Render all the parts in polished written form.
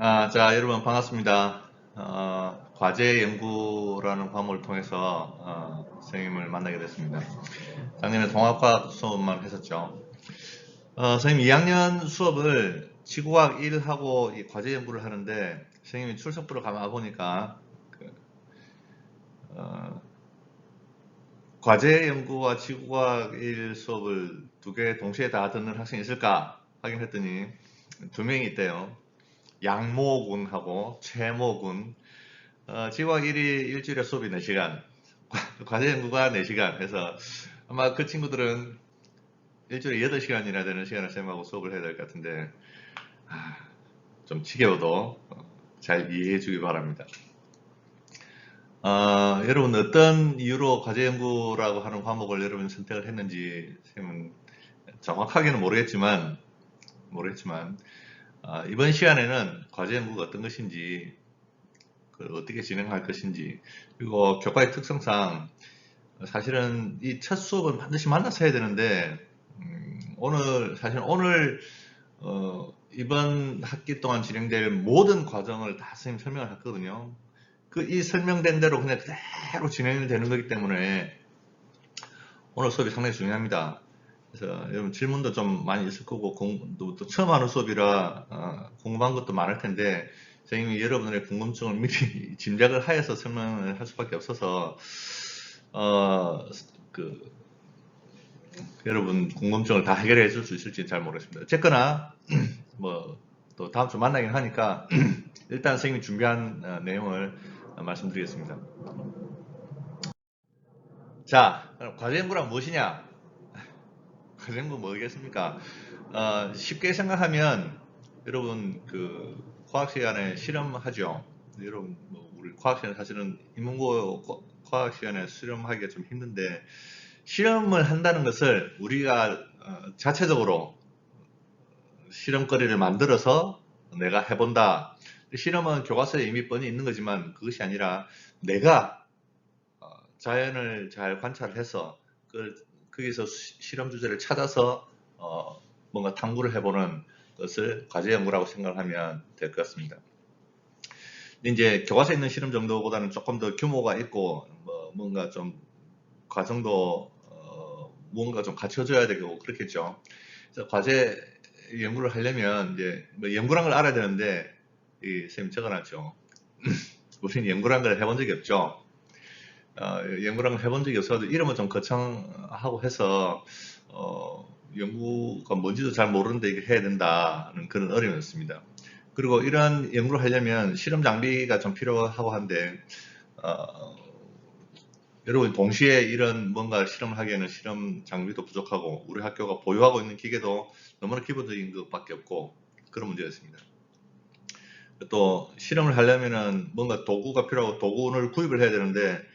자, 여러분 반갑습니다. 과제 연구라는 과목을 통해서 선생님을 만나게 됐습니다. 작년에 동학과학 수업만 했었죠. 선생님 2학년 수업을 지구과학 1하고 이 과제 연구를 하는데 선생님이 출석부를 가만 보니까 과제 연구와 지구과학 1 수업을 두 개 동시에 다 듣는 학생이 있을까 확인했더니 두 명이 있대요. 양모군하고 최모군. 지구과학 1이 일주일에 수업이 4시간, 과제 연구가 4시간 해서 아마 그 친구들은 일주일에 8시간이나 되는 시간을 쌤하고 수업을 해야 될 것 같은데 좀 지겨워도 잘 이해해 주기 바랍니다. 여러분 어떤 이유로 과제 연구라고 하는 과목을 여러분 선택을 했는지 쌤은 정확하게는 모르겠지만 이번 시간에는 과제 연구가 어떤 것인지 어떻게 진행할 것인지 그리고 교과의 특성상 사실은 이 첫 수업은 반드시 만나서 해야 되는데 오늘 이번 학기 동안 진행될 모든 과정을 다 선생님 설명을 했거든요. 이 설명된 대로 그냥 그대로 진행이 되는 거기 때문에 오늘 수업이 상당히 중요합니다. 그래서 여러분 질문도 좀 많이 있을 거고 또 처음 하는 수업이라 궁금한 것도 많을 텐데 선생님이 여러분들의 궁금증을 미리 짐작을 하여서 설명을 할 수밖에 없어서 여러분 궁금증을 다 해결해 줄 수 있을지 잘 모르겠습니다. 어쨌거나 또 다음 주 만나긴 하니까 일단 선생님이 준비한 내용을 말씀드리겠습니다. 자, 그럼 과제 연구란 무엇이냐? 과제 연구 뭐겠습니까? 쉽게 생각하면 여러분 과학 시간에 실험하죠. 여러분 우리 과학 시간에 사실은 인문고 과학 시간에 실험하기가 좀 힘든데 실험을 한다는 것을 우리가 자체적으로 실험거리를 만들어서 내가 해본다. 실험은 교과서에 이미 뻔히 있는 거지만 그것이 아니라 내가 자연을 잘 관찰을 해서 거기서 실험 주제를 찾아서 뭔가 탐구를 해보는 것을 과제 연구라고 생각하면 될 것 같습니다. 이제 교과서에 있는 실험 정도보다는 조금 더 규모가 있고 뭔가 좀 과정도 뭔가 좀 갖춰져야 되고 그렇겠죠. 그래서 과제 연구를 하려면 이제 연구란 걸 알아야 되는데 선생님 적어놨죠. 우리는 연구란 걸 해본 적이 없죠. 연구란 걸 해본 적이 없어서 이름은 좀 거창하고 해서 연구가 뭔지도 잘 모르는데 이게 해야 된다는 그런 어려움이 있습니다. 그리고 이러한 연구를 하려면 실험 장비가 좀 필요하고 한데 여러분 동시에 이런 뭔가 실험을 하기에는 실험 장비도 부족하고 우리 학교가 보유하고 있는 기계도 너무나 기본적인 것밖에 없고 그런 문제가 있습니다. 또 실험을 하려면은 뭔가 도구가 필요하고 도구를 구입을 해야 되는데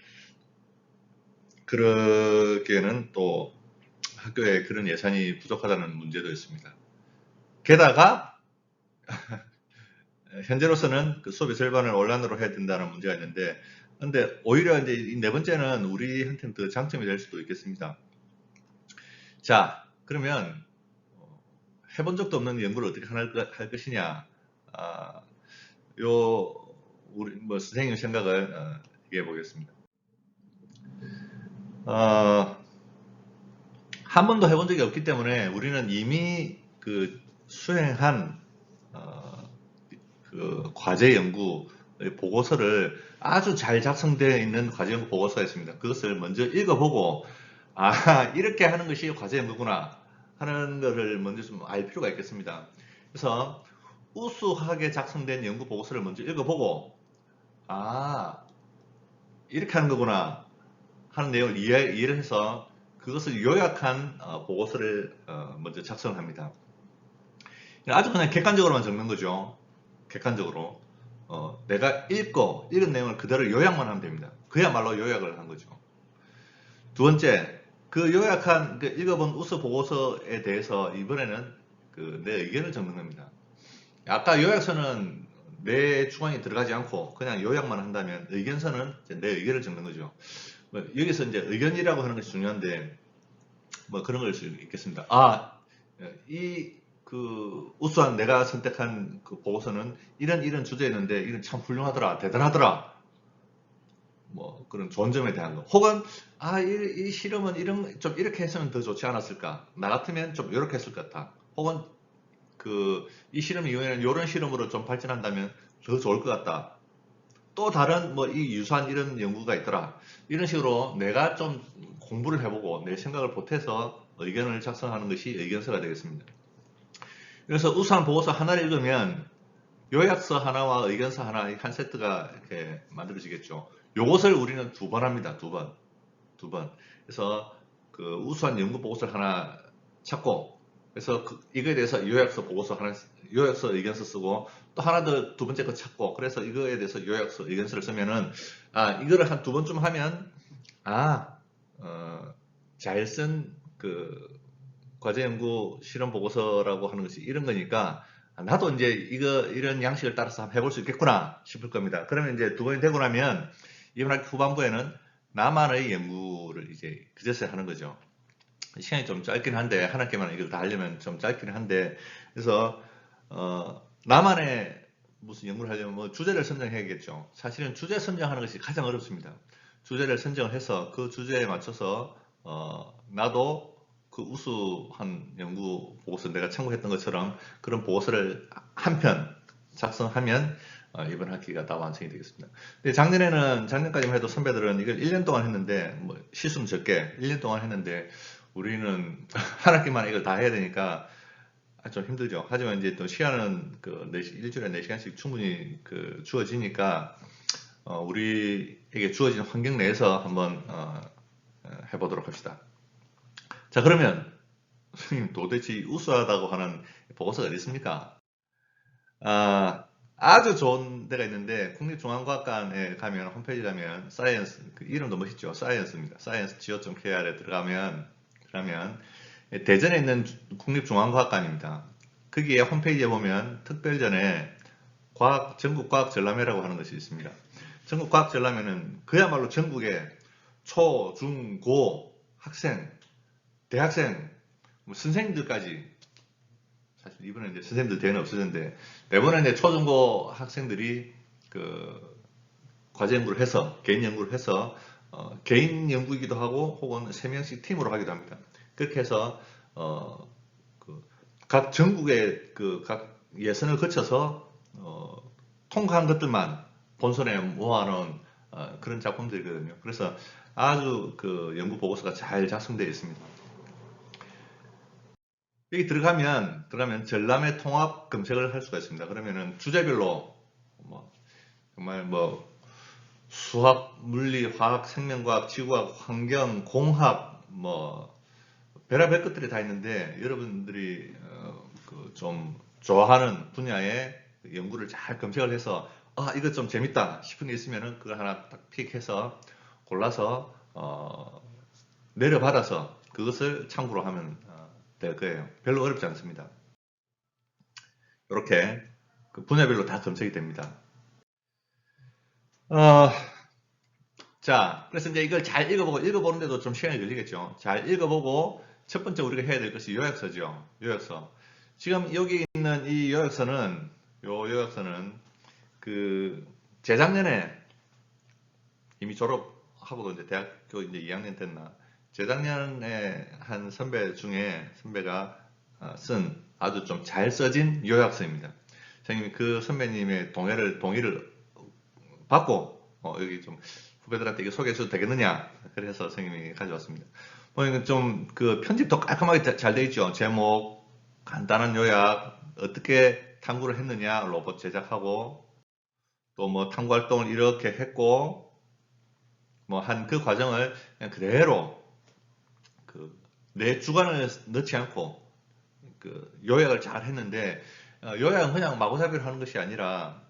그러기에는 또 학교에 그런 예산이 부족하다는 문제도 있습니다. 게다가 현재로서는 수업의 절반을 온라인으로 해야 된다는 문제가 있는데 근데 오히려 이제 이 네 번째는 우리한테는 더 장점이 될 수도 있겠습니다. 자, 그러면 해본 적도 없는 연구를 어떻게 할 것이냐? 우리 선생님 생각을 얘기해 보겠습니다. 한 번도 해본 적이 없기 때문에 우리는 이미 수행한 과제 연구 보고서를 아주 잘 작성되어 있는 과제 연구 보고서가 있습니다. 그것을 먼저 읽어보고 이렇게 하는 것이 과제 연구구나 하는 것을 먼저 좀 알 필요가 있겠습니다. 그래서 우수하게 작성된 연구 보고서를 먼저 읽어보고 이렇게 하는 거구나 하는 내용을 이해를 해서 그것을 요약한 보고서를 먼저 작성합니다. 아주 그냥 객관적으로만 적는 거죠. 객관적으로 내가 읽은 내용을 그대로 요약만 하면 됩니다. 그야말로 요약을 한 거죠. 두 번째, 요약한 읽어본 우수 보고서에 대해서 이번에는 내 의견을 적는 겁니다. 아까 요약서는 내 주관이 들어가지 않고 그냥 요약만 한다면 의견서는 내 의견을 적는 거죠. 여기서 이제 의견이라고 하는 것이 중요한데 그런 걸 수 있겠습니다. 이 그 우수한 내가 선택한 그 보고서는 이런 주제였는데 이런 참 훌륭하더라, 대단하더라. 뭐 그런 좋은 점에 대한 거. 혹은 이 실험은 좀 이렇게 했으면 더 좋지 않았을까. 나 같으면 좀 이렇게 했을 것 같아. 혹은 이 실험 이후에는 이런 실험으로 좀 발전한다면 더 좋을 것 같다. 또 다른 뭐 이 유사한 이런 연구가 있더라. 이런 식으로 내가 좀 공부를 해보고 내 생각을 보태서 의견을 작성하는 것이 의견서가 되겠습니다. 그래서 우수한 보고서 하나를 읽으면 요약서 하나와 의견서 하나 한 세트가 이렇게 만들어지겠죠. 요것을 우리는 2번 합니다. 2번. 2번. 그래서 그 우수한 연구 보고서를 하나 찾고, 그래서 이거에 대해서 요약서 보고서 하나, 요약서 의견서 쓰고, 또 하나 더 2번째 거 찾고, 그래서 이거에 대해서 요약서 의견서를 쓰면은, 이거를 한 2번쯤 하면, 잘 쓴 과제연구 실험 보고서라고 하는 것이 이런 거니까, 나도 이제 이런 양식을 따라서 한번 해볼 수 있겠구나 싶을 겁니다. 그러면 이제 2번이 되고 나면, 이번 학기 후반부에는 나만의 연구를 이제 그제서야 하는 거죠. 시간이 좀 짧긴 한데, 한 학기만 이걸 다 하려면 좀 짧긴 한데, 그래서, 나만의 무슨 연구를 하려면 뭐 주제를 선정해야겠죠. 사실은 주제 선정하는 것이 가장 어렵습니다. 주제를 선정을 해서 그 주제에 맞춰서, 나도 그 우수한 연구 보고서 내가 참고했던 것처럼 그런 보고서를 한 편 작성하면 이번 학기가 다 완성이 되겠습니다. 근데 작년까지만 해도 선배들은 이걸 1년 동안 했는데, 뭐 실수는 적게 1년 동안 했는데, 우리는 한 학기만 이걸 다 해야 되니까 좀 힘들죠. 하지만 이제 또 시간은 일주일에 4시간씩 충분히 주어지니까, 우리에게 주어진 환경 내에서 한번 해보도록 합시다. 자, 그러면 선생님 도대체 우수하다고 하는 보고서가 어디 있습니까? 아주 좋은 데가 있는데 국립중앙과학관에 가면 홈페이지 가면 사이언스, 이름도 멋있죠. 사이언스입니다. 사이언스 go.kr에 들어가면 대전에 있는 국립중앙과학관입니다. 거기에 홈페이지에 보면 특별전에 전국과학전람회라고 하는 것이 있습니다. 전국과학전람회는 그야말로 전국의 초, 중, 고 학생, 대학생, 뭐 선생님들까지, 사실 이번에 이제 선생님들 대회는 없어졌는데, 매번에 이제 초중고 학생들이 과제 연구를 해서, 개인 연구를 해서, 개인 연구이기도 하고, 혹은 3명씩 팀으로 하기도 합니다. 그렇게 해서, 각 전국의 각 예선을 거쳐서, 통과한 것들만 본선에 모아놓은 그런 작품들이거든요. 그래서 아주 연구 보고서가 잘 작성되어 있습니다. 여기 들어가면 전람회 통합 검색을 할 수가 있습니다. 그러면은 주제별로 정말 수학, 물리, 화학, 생명과학, 지구과학, 환경, 공학 별의별 것들이 다 있는데, 여러분들이 좀 좋아하는 분야의 연구를 잘 검색을 해서 이거 좀 재밌다 싶은 게 있으면은 그거 하나 딱 픽해서 골라서 내려받아서 그것을 참고로 하면 될 거예요. 별로 어렵지 않습니다. 이렇게 분야별로 다 검색이 됩니다. 자, 그래서 이제 이걸 잘 읽어보는데도 좀 시간이 걸리겠죠. 잘 읽어보고 첫 번째 우리가 해야 될 것이 요약서죠. 요약서. 지금 여기 있는 이 요약서는 재작년에 이미 졸업하고 이제 대학교 이제 2학년 됐나. 재작년에 한 선배가 쓴 아주 좀 잘 써진 요약서입니다. 선생님이 그 선배님의 동의를 받고 여기 좀 후배들한테 이거 소개해줘도 되겠느냐, 그래서 선생님이 가져왔습니다. 보니까 좀 편집도 깔끔하게 잘 돼 있죠. 제목, 간단한 요약, 어떻게 탐구를 했느냐, 로봇 제작하고 또 뭐 탐구 활동을 이렇게 했고 한 그 과정을 그냥 그대로 내 주관을 넣지 않고 요약을 잘 했는데, 요약은 그냥 마구잡이로 하는 것이 아니라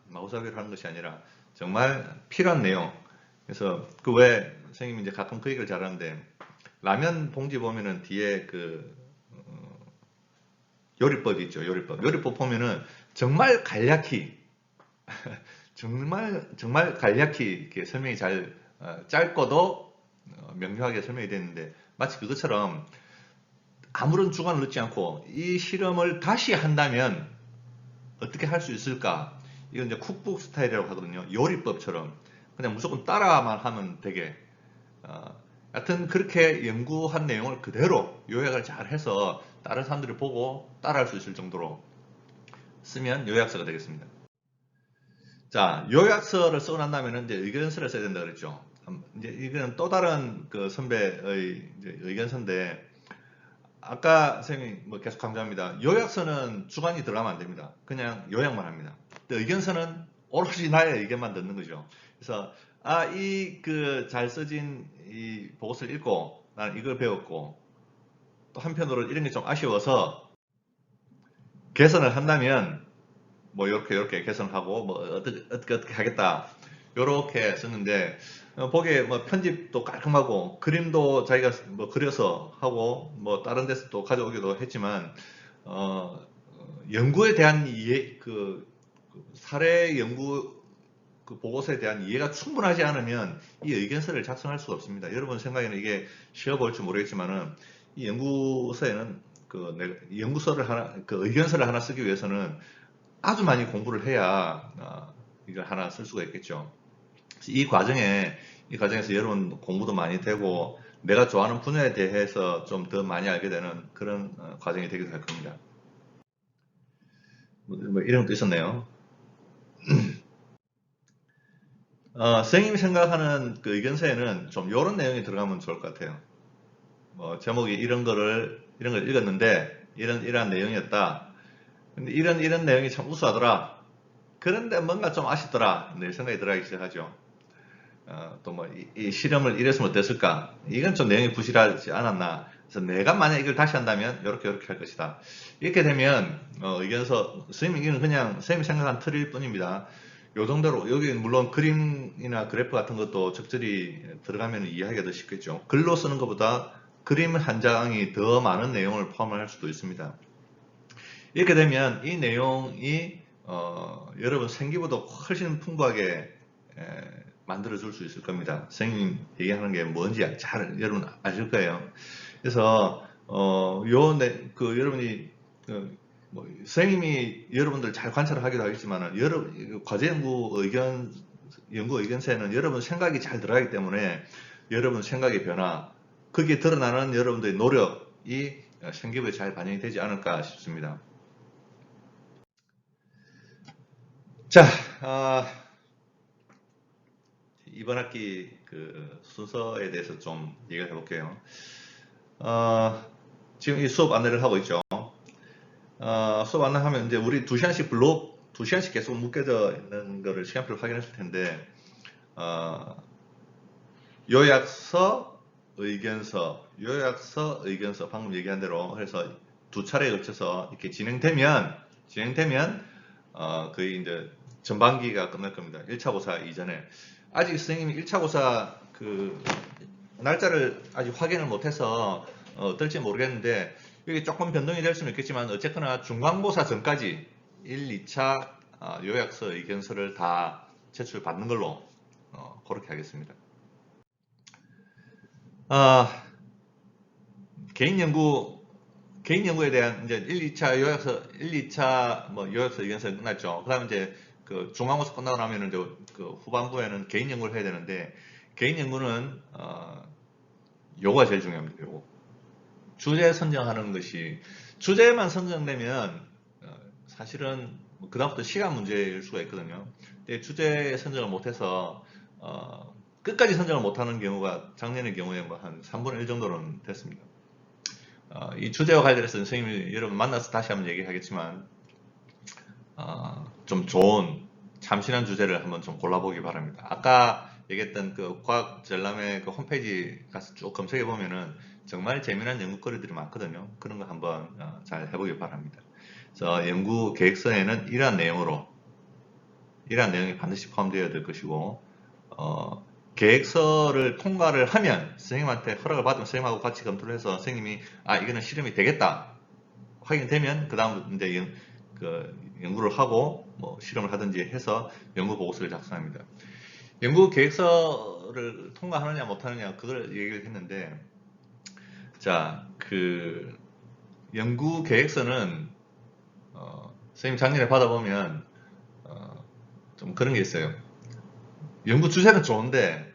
정말 필요한 내용. 그래서 왜 선생님이 이제 가끔 그 얘기를 잘하는데, 라면 봉지 보면은 뒤에 요리법 있죠. 요리법 보면은 정말 간략히 정말 간략히 이렇게 설명이 짧고도 명료하게 설명이 되는데, 마치 그것처럼 아무런 주관을 넣지 않고 이 실험을 다시 한다면 어떻게 할 수 있을까? 이건 이제 쿡북 스타일이라고 하거든요. 요리법처럼 그냥 무조건 따라만 하면 되게 하여튼 그렇게 연구한 내용을 그대로 요약을 잘 해서 다른 사람들이 보고 따라할 수 있을 정도로 쓰면 요약서가 되겠습니다. 자, 요약서를 쓰고 난 다음에는 이제 의견서를 써야 된다 그랬죠. 이제 이건 또 다른 그 선배의 이제 의견서인데, 아까 선생님이 뭐 계속 강조합니다. 요약서는 주관이 들어가면 안 됩니다. 그냥 요약만 합니다. 의견서는 오로지 나의 의견만 듣는 거죠. 그래서 이 그 잘 써진 이 보고서를 읽고 나는 이걸 배웠고, 또 한편으로 이런 게 좀 아쉬워서 개선을 한다면 뭐 이렇게 개선하고 뭐 어떻게 하겠다 요렇게 썼는데, 보기에 뭐 편집도 깔끔하고 그림도 자기가 뭐 그려서 하고 뭐 다른 데서 또 가져오기도 했지만 연구에 대한 이해, 사례 연구 그 보고서에 대한 이해가 충분하지 않으면 이 의견서를 작성할 수가 없습니다. 여러분 생각에는 이게 쉬워 보일지 모르겠지만은 이 연구서에는 연구서를 하나, 의견서를 하나 쓰기 위해서는 아주 많이 공부를 해야 이걸 하나 쓸 수가 있겠죠. 이 과정에서 여러분 공부도 많이 되고 내가 좋아하는 분야에 대해서 좀 더 많이 알게 되는 그런 과정이 되기도 할 겁니다. 뭐 이런 것도 있었네요. 선생님이 생각하는 그 의견서에는 좀 이런 내용이 들어가면 좋을 것 같아요. 뭐 제목이 이런 걸 읽었는데 이런 내용이었다. 근데 이런 내용이 참 우수하더라. 그런데 뭔가 좀 아쉽더라. 내 생각이 들어가기 시작하죠. 또 뭐 이 실험을 이랬으면 어땠을까? 이건 좀 내용이 부실하지 않았나? 그래서 내가 만약 이걸 다시 한다면 이렇게 할 것이다. 이렇게 되면 의견서 선생님은 그냥 선생님이 생각한 틀일 뿐입니다. 요 정도로 여기 물론 그림이나 그래프 같은 것도 적절히 들어가면 이해하기가 더 쉽겠죠. 글로 쓰는 것보다 그림 한 장이 더 많은 내용을 포함할 수도 있습니다. 이렇게 되면 이 내용이 여러분 생기보다 훨씬 풍부하게 만들어줄 수 있을 겁니다. 선생님 얘기하는 게 뭔지 잘 여러분 아실 거예요. 그래서 여러분이 뭐 선생님이 여러분들 잘 관찰하기도 하겠지만 여러분 과제 연구 의견서에는 여러분 생각이 잘 들어가기 때문에 여러분 생각의 변화, 거기에 드러나는 여러분들의 노력이 생기부에 잘 반영이 되지 않을까 싶습니다. 자, 이번 학기 그 순서에 대해서 좀 얘기를 해볼게요. 지금 이 수업 안내를 하고 있죠. 수업 안내하면 이제 우리 2시간씩 2시간씩 계속 묶여져 있는 거를 시간표를 확인했을 텐데, 요약서, 의견서 방금 얘기한 대로 해서 두 차례에 걸쳐서 이렇게 진행되면 거의 이제 전반기가 끝날 겁니다. 1차 고사 이전에. 아직 선생님이 1차 고사 그 날짜를 아직 확인을 못해서 어떨지 모르겠는데 여기 조금 변동이 될 수는 있겠지만 어쨌거나 중간고사 전까지 1, 2차 요약서, 의견서를 다 제출받는 걸로 그렇게 하겠습니다. 개인 연구에 대한 이제 1, 2차 요약서, 2차 요약서, 의견서 끝났죠. 그 다음에 이제 그 중간고사 끝나고 나면 이제 그 후반부에는 개인 연구를 해야 되는데, 개인 연구는 요거가 제일 중요합니다. 요거. 주제 선정하는 것이, 주제만 선정되면 사실은 그다음부터 시간 문제일 수가 있거든요. 근데 주제 선정을 못해서 끝까지 선정을 못하는 경우가 작년의 경우에 뭐 한 3분의 1 정도는 됐습니다. 이 주제와 관련해서 선생님이 여러분 만나서 다시 한번 얘기하겠지만 좀 좋은 참신한 주제를 한번 좀 골라보기 바랍니다. 아까 얘기했던 그 과학 전람회 그 홈페이지 가서 쭉 검색해 보면은 정말 재미난 연구거리들이 많거든요. 그런 거 한번 잘 해보기 바랍니다. 그래서 연구 계획서에는 이러한 내용이 반드시 포함되어야 될 것이고, 계획서를 통과를 하면 선생님한테 허락을 받으면 선생님하고 같이 검토를 해서 선생님이 이거는 실험이 되겠다 확인되면 그 다음 이제 연구를 하고 뭐 실험을 하든지 해서 연구 보고서를 작성합니다. 연구 계획서를 통과하느냐 못하느냐 그걸 얘기를 했는데, 자 연구 계획서는 선생님 작년에 받아보면 좀 그런 게 있어요. 연구 주제는 좋은데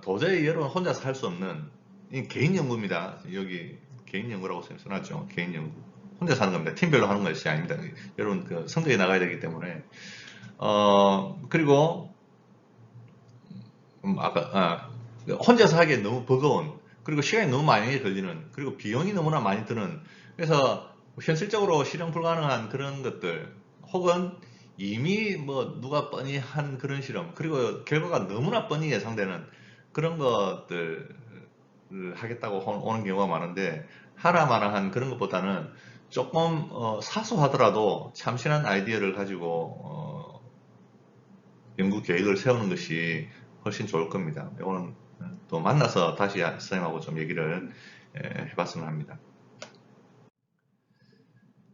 도저히 여러분 혼자서 할 수 없는 이 개인 연구입니다. 여기 개인 연구라고 써놨죠. 개인 연구. 혼자서 하는 겁니다. 팀별로 하는 것이 아닙니다. 여러분 그 성적이 나가야 되기 때문에 그리고 혼자서 하기에 너무 버거운, 그리고 시간이 너무 많이 걸리는, 그리고 비용이 너무나 많이 드는, 그래서 현실적으로 실현 불가능한 그런 것들, 혹은 이미 뭐 누가 뻔히 한 그런 실험, 그리고 결과가 너무나 뻔히 예상되는 그런 것들을 하겠다고 오는 경우가 많은데, 하나마나한 그런 것보다는 조금 사소하더라도 참신한 아이디어를 가지고 연구 계획을 세우는 것이 훨씬 좋을 겁니다. 이거는 또 만나서 다시 선생님하고 좀 얘기를 해봤으면 합니다.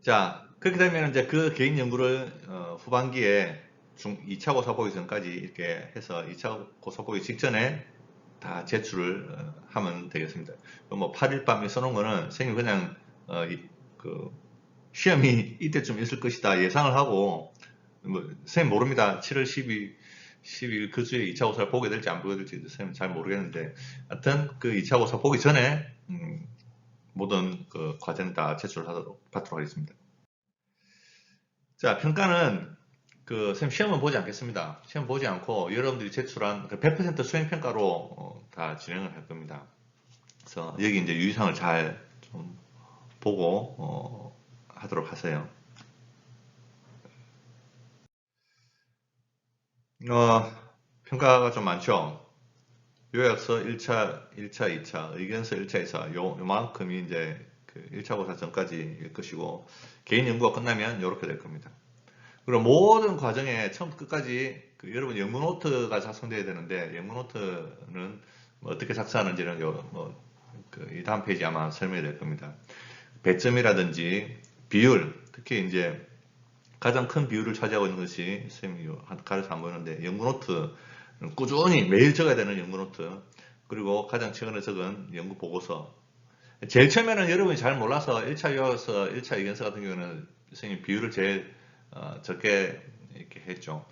자, 그렇게 되면 이제 그 개인 연구를 후반기에 2차 고사 보기 전까지 이렇게 해서 2차 고사 보기 직전에 다 제출을 하면 되겠습니다. 뭐 8일 밤에 써놓은 거는 선생님 그냥 그 시험이 이때쯤 있을 것이다 예상을 하고, 뭐 선생님 모릅니다. 7월 10일 그 주에 2차 고사를 보게 될지 안 보게 될지 선생님 잘 모르겠는데, 하여튼 그 2차 고사 보기 전에 모든 그 과제는 다 제출하도록 받도록 하겠습니다. 자, 평가는 선생님 시험은 보지 않겠습니다. 시험 보지 않고 여러분들이 제출한 그 100% 수행평가로 다 진행을 할 겁니다. 그래서 여기 이제 유의사항을 잘 좀 보고 하도록 하세요. 평가가 좀 많죠. 요약서 1차, 2차, 의견서 1차, 2차, 요만큼이 이제 그 1차 고사 전까지일 것이고, 개인 연구가 끝나면 이렇게 될 겁니다. 그리고 모든 과정에 처음부터 끝까지 여러분 연구 노트가 작성돼야 되는데, 연구 노트는 뭐 어떻게 작성하는지는 이 다음 페이지 아마 설명이 될 겁니다. 배점이라든지 비율, 특히 이제 가장 큰 비율을 차지하고 있는 것이 선생님이 가려서 안 보이는데, 연구 노트 꾸준히 매일 적어야 되는 연구 노트, 그리고 가장 최근에 적은 연구 보고서. 제일 처음에는 여러분이 잘 몰라서 1차 요약서, 1차 의견서 같은 경우는 선생님 비율을 제일 적게 이렇게 했죠.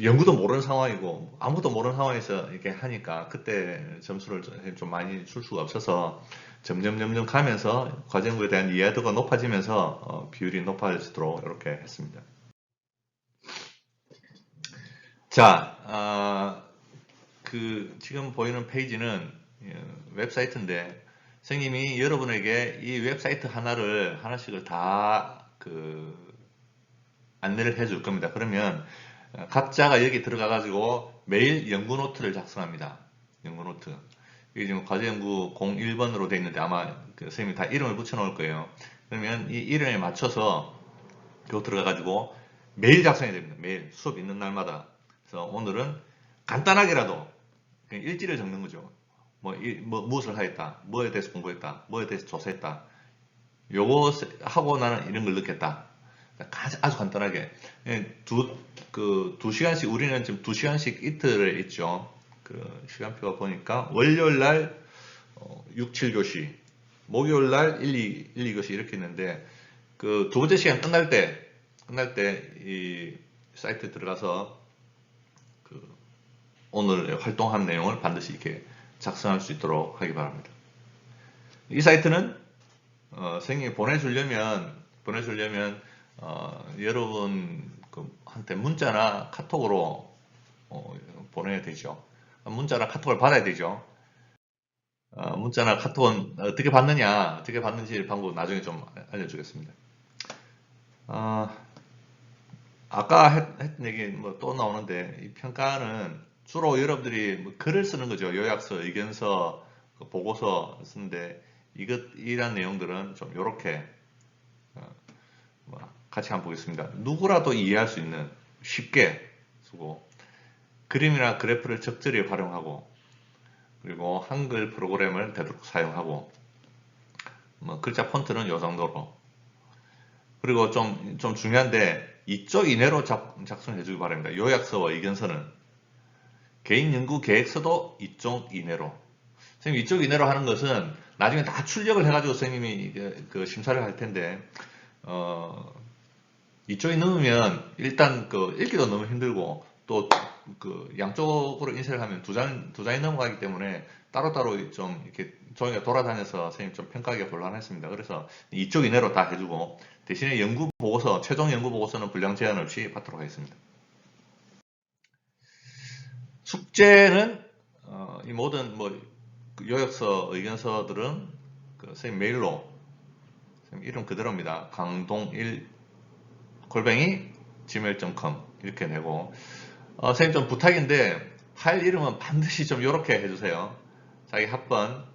연구도 모르는 상황이고 아무것도 모르는 상황에서 이렇게 하니까 그때 점수를 좀 많이 줄 수가 없어서 점점 가면서 과정에 대한 이해도가 높아지면서 비율이 높아지도록 이렇게 했습니다. 자, 지금 보이는 페이지는 웹사이트인데, 선생님이 여러분에게 이 웹사이트 하나씩을 다 안내를 해줄 겁니다. 그러면 각자가 여기 들어가가지고 매일 연구 노트를 작성합니다. 연구 노트. 이게 지금 과제연구 01번으로 되어 있는데 아마 선생님이 다 이름을 붙여 놓을 거예요. 그러면 이 이름에 맞춰서 그거 들어가가지고 매일 작성해야 됩니다. 매일 수업 있는 날마다. 그래서 오늘은 간단하게라도 그냥 일지를 적는 거죠. 무엇을 하였다, 뭐에 대해서 공부했다, 뭐에 대해서 조사했다, 요거 하고 나는 이런 걸 느꼈다. 아주 간단하게 두 시간씩, 우리는 지금 2시간씩 이틀에 있죠. 시간표가 보니까 월요일날 6, 7교시, 목요일날 1, 2교시 이렇게 있는데, 두 번째 시간 끝날 때 이 사이트에 들어가서 오늘 활동한 내용을 반드시 이렇게 작성할 수 있도록 하기 바랍니다. 이 사이트는 선생님이 보내주려면 여러분한테 문자나 카톡으로 보내야 되죠. 문자나 카톡을 받아야 되죠. 문자나 카톡은 어떻게 받는지 방법 나중에 좀 알려주겠습니다. 아까 했던 얘기 또 나오는데, 이 평가는 주로 여러분들이 글을 쓰는 거죠. 요약서, 의견서, 보고서 쓰는데, 이런 내용들은 좀 이렇게 같이 한번 보겠습니다. 누구라도 이해할 수 있는, 쉽게 쓰고, 그림이나 그래프를 적절히 활용하고, 그리고 한글 프로그램을 되도록 사용하고, 글자 폰트는 이 정도로. 그리고 좀 중요한데, 이쪽 이내로 작성해 주기 바랍니다. 요약서와 의견서는. 개인 연구 계획서도 이쪽 이내로. 선생님 이쪽 이내로 하는 것은 나중에 다 출력을 해가지고 선생님이 그 심사를 할 텐데, 이쪽에 넣으면 일단 그 읽기도 너무 힘들고 또 그 양쪽으로 인쇄를 하면 두 장이 넘어가기 때문에 따로따로 좀 이렇게 종이가 돌아다녀서 선생님 좀 평가하기가 곤란했습니다. 그래서 이쪽 이내로 다 해주고 대신에 연구 보고서, 최종 연구 보고서는 분량 제한 없이 받도록 하겠습니다. 숙제는 이 모든 뭐 요약서, 의견서들은 그 선생님 메일로 선생님 이름 그대로입니다. 강동1 gmail.com 이렇게 내고 선생님 좀 부탁인데 파일 이름은 반드시 좀 이렇게 해주세요. 자기 학번,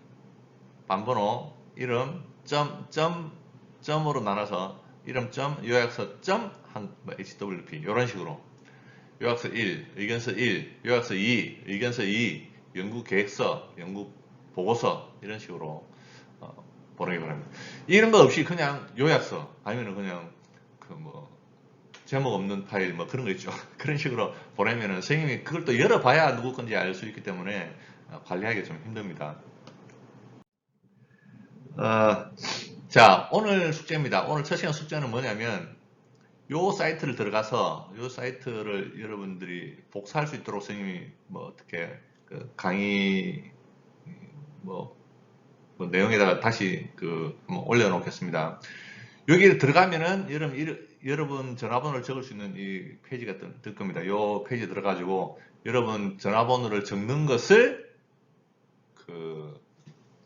반번호, 이름, 점으로 나눠서 이름, 요약서, HWP 이런 식으로 요약서 1, 의견서 1, 요약서 2, 의견서 2, 연구계획서, 연구보고서 이런 식으로 보내기 바랍니다. 이런 거 없이 그냥 요약서 아니면 그냥 그 뭐 제목 없는 파일 뭐 그런 거 있죠. 그런 식으로 보내면은 선생님이 그걸 또 열어봐야 누구 건지 알 수 있기 때문에 관리하기가 좀 힘듭니다. 자, 오늘 숙제입니다. 오늘 첫 시간 숙제는 뭐냐면 요 사이트를 들어가서 요 사이트를 여러분들이 복사할 수 있도록 선생님이 뭐 어떻게 그 강의 뭐 내용에다가 다시 올려놓겠습니다. 여기 들어가면은 여러분 전화번호를 적을 수 있는 이 페이지가 뜰 겁니다. 이 페이지에 들어가지고 여러분 전화번호를 적는 것을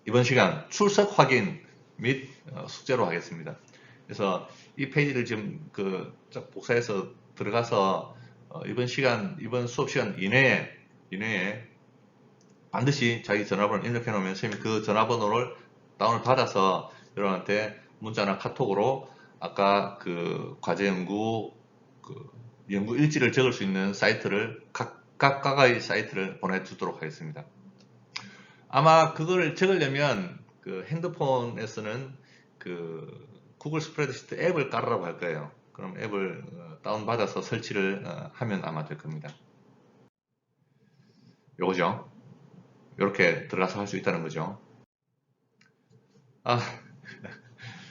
이번 시간 출석 확인 및 숙제로 하겠습니다. 그래서 이 페이지를 지금 복사해서 들어가서 이번 수업 시간 이내에 반드시 자기 전화번호를 입력해 놓으면 선생님이 그 전화번호를 다운을 받아서 여러분한테 문자나 카톡으로 아까 그 과제 연구 연구 일지를 적을 수 있는 사이트를 각각의 사이트를 보내주도록 하겠습니다. 아마 그걸 적으려면 그 핸드폰에서는 그 구글 스프레드시트 앱을 깔으라고 할 거예요. 그럼 앱을 다운받아서 설치를 하면 아마 될 겁니다. 요거죠. 이렇게 들어가서 할 수 있다는 거죠.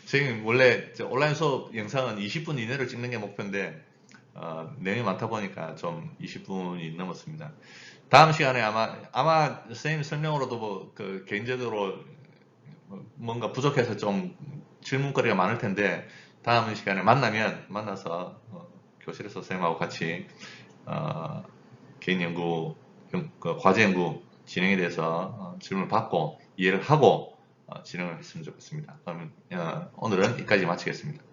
선생님 원래 온라인 수업 영상은 20분 이내로 찍는 게 목표인데 내용이 많다 보니까 좀 20분이 넘었습니다. 다음 시간에 아마 선생님 설명으로도 개인적으로 뭔가 부족해서 좀 질문거리가 많을 텐데 다음 시간에 만나서 교실에서 선생님하고 같이 개인 연구, 과제 연구 진행에 대해서 질문을 받고 이해를 하고 진행을 했으면 좋겠습니다. 그러면 오늘은 여기까지 마치겠습니다.